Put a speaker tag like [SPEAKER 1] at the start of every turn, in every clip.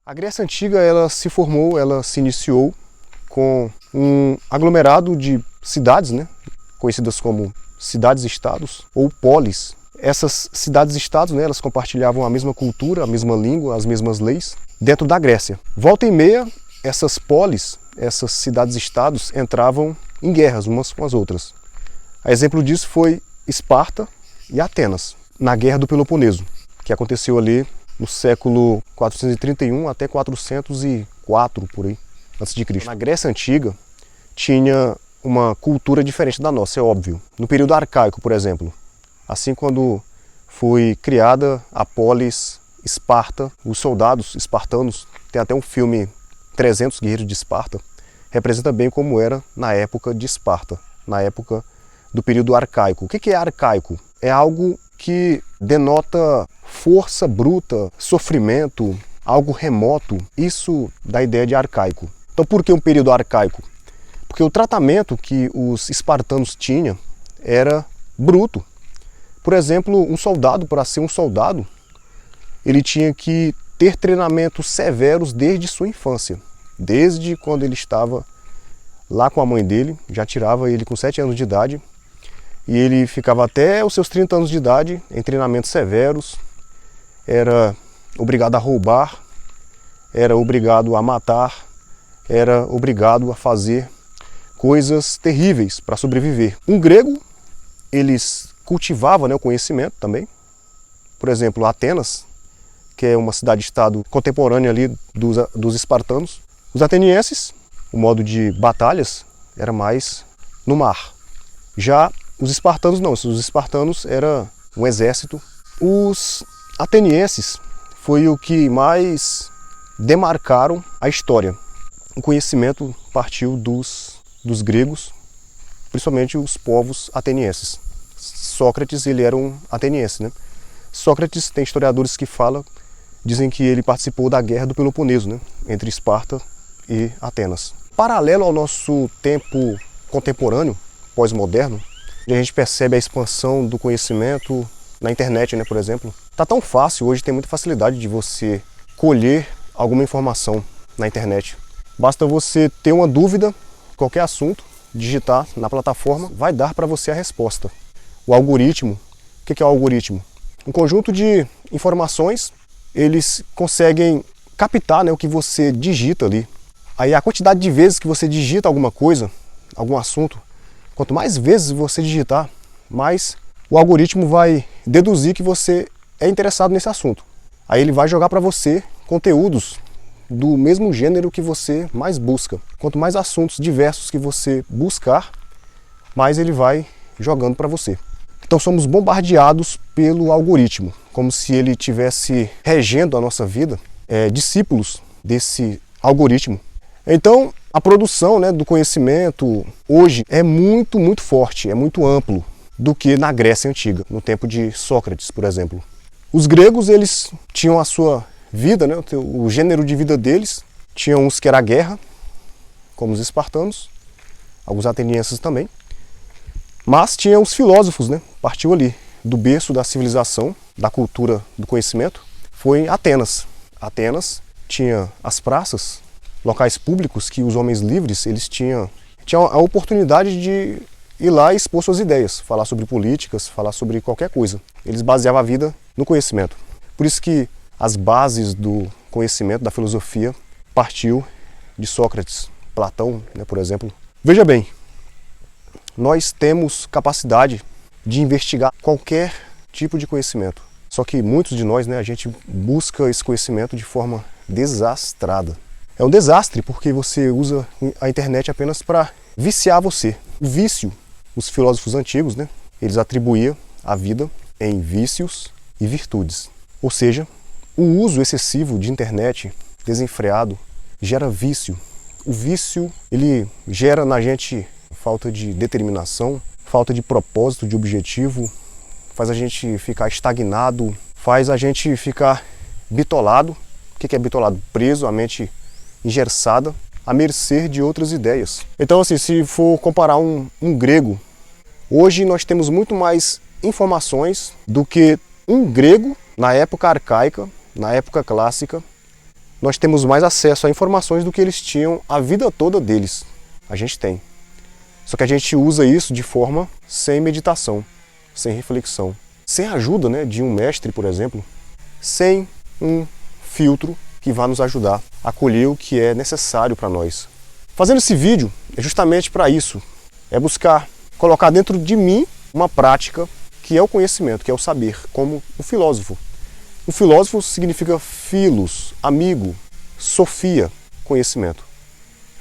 [SPEAKER 1] A Grécia Antiga ela se formou, ela se iniciou com um aglomerado de cidades, conhecidas como cidades-estados ou polis. Essas cidades-estados, elas compartilhavam a mesma cultura, a mesma língua, as mesmas leis dentro da Grécia. Volta e meia, essas polis, essas cidades-estados entravam em guerras umas com as outras. A exemplo disso foi Esparta e Atenas, na Guerra do Peloponeso, que aconteceu ali no século 431 até 404, por aí, antes de Cristo. Na Grécia Antiga, tinha uma cultura diferente da nossa, é óbvio. No período arcaico, por exemplo, assim quando foi criada a polis Esparta, os soldados espartanos, tem até um filme 300 Guerreiros de Esparta, representa bem como era na época de Esparta, na época do período arcaico. O que é arcaico? É algo que denota força bruta, sofrimento, algo remoto. Isso dá a ideia de arcaico. Então por que um período arcaico? Porque o tratamento que os espartanos tinham era bruto. Por exemplo, um soldado, para ser um soldado, ele tinha que ter treinamentos severos desde sua infância. Desde quando ele estava lá com a mãe dele, já tirava ele com 7 anos de idade, e ele ficava até os seus 30 anos de idade em treinamentos severos, era obrigado a roubar, era obrigado a matar, era obrigado a fazer coisas terríveis para sobreviver. Um grego, eles cultivavam o conhecimento também. Por exemplo, Atenas, que é uma cidade-estado contemporânea ali dos espartanos. Os atenienses, o modo de batalhas era mais no mar. Já os espartanos não, os espartanos era um exército. Os atenienses foi o que mais demarcaram a história. O conhecimento partiu dos gregos, principalmente os povos atenienses. Sócrates, ele era um ateniense, Sócrates, tem historiadores que dizem que ele participou da Guerra do Peloponeso, entre Esparta e Atenas. Paralelo ao nosso tempo contemporâneo, pós-moderno, a gente percebe a expansão do conhecimento na internet, por exemplo. Está tão fácil, hoje tem muita facilidade de você colher alguma informação na internet. Basta você ter uma dúvida, qualquer assunto, digitar na plataforma, vai dar para você a resposta. O algoritmo, o que é o algoritmo? Um conjunto de informações, eles conseguem captar o que você digita ali. Aí a quantidade de vezes que você digita alguma coisa, algum assunto, quanto mais vezes você digitar, mais o algoritmo vai deduzir que você é interessado nesse assunto. Aí ele vai jogar para você conteúdos do mesmo gênero que você mais busca. Quanto mais assuntos diversos que você buscar, mais ele vai jogando para você. Então somos bombardeados pelo algoritmo, como se ele estivesse regendo a nossa vida, discípulos desse algoritmo. Então a produção do conhecimento hoje é muito, muito forte, é muito amplo do que na Grécia Antiga, no tempo de Sócrates, por exemplo. Os gregos, eles tinham a sua vida, o gênero de vida deles. Tinha uns que era a guerra, como os espartanos, alguns atenienses também. Mas tinha os filósofos, partiu ali do berço da civilização, da cultura, do conhecimento, foi em Atenas. Atenas tinha as praças, locais públicos que os homens livres, eles tinham a oportunidade de ir lá e expor suas ideias, falar sobre políticas, falar sobre qualquer coisa. Eles baseavam a vida no conhecimento. Por isso que as bases do conhecimento, da filosofia, partiu de Sócrates, Platão, por exemplo. Veja bem, nós temos capacidade de investigar qualquer tipo de conhecimento. Só que muitos de nós, a gente busca esse conhecimento de forma desastrada. É um desastre porque você usa a internet apenas para viciar você. O vício, os filósofos antigos, eles atribuíam a vida em vícios e virtudes. Ou seja, o uso excessivo de internet, desenfreado, gera vício. O vício, ele gera na gente falta de determinação, falta de propósito, de objetivo, faz a gente ficar estagnado, faz a gente ficar bitolado. O que é bitolado? Preso, a mente engessada, à mercê de outras ideias. Então, assim, se for comparar um grego, hoje nós temos muito mais informações do que um grego na época arcaica, na época clássica, nós temos mais acesso a informações do que eles tinham a vida toda deles. A gente tem. Só que a gente usa isso de forma sem meditação, sem reflexão, sem a ajuda, né, de um mestre, por exemplo, sem um filtro que vá nos ajudar a colher o que é necessário para nós. Fazendo esse vídeo é justamente para isso, é buscar colocar dentro de mim uma prática que é o conhecimento, que é o saber, como o filósofo. O filósofo significa philos, amigo, sofia, conhecimento.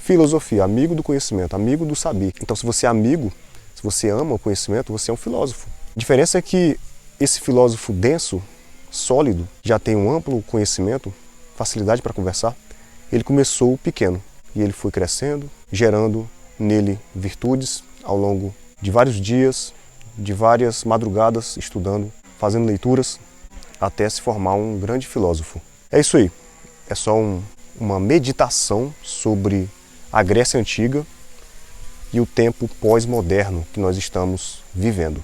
[SPEAKER 1] Filosofia, amigo do conhecimento, amigo do saber. Então, se você é amigo, se você ama o conhecimento, você é um filósofo. A diferença é que esse filósofo denso, sólido, já tem um amplo conhecimento, facilidade para conversar. Ele começou pequeno e ele foi crescendo, gerando nele virtudes ao longo de vários dias, de várias madrugadas estudando, fazendo leituras, até se formar um grande filósofo. É isso aí. É só uma meditação sobre a Grécia Antiga e o tempo pós-moderno que nós estamos vivendo.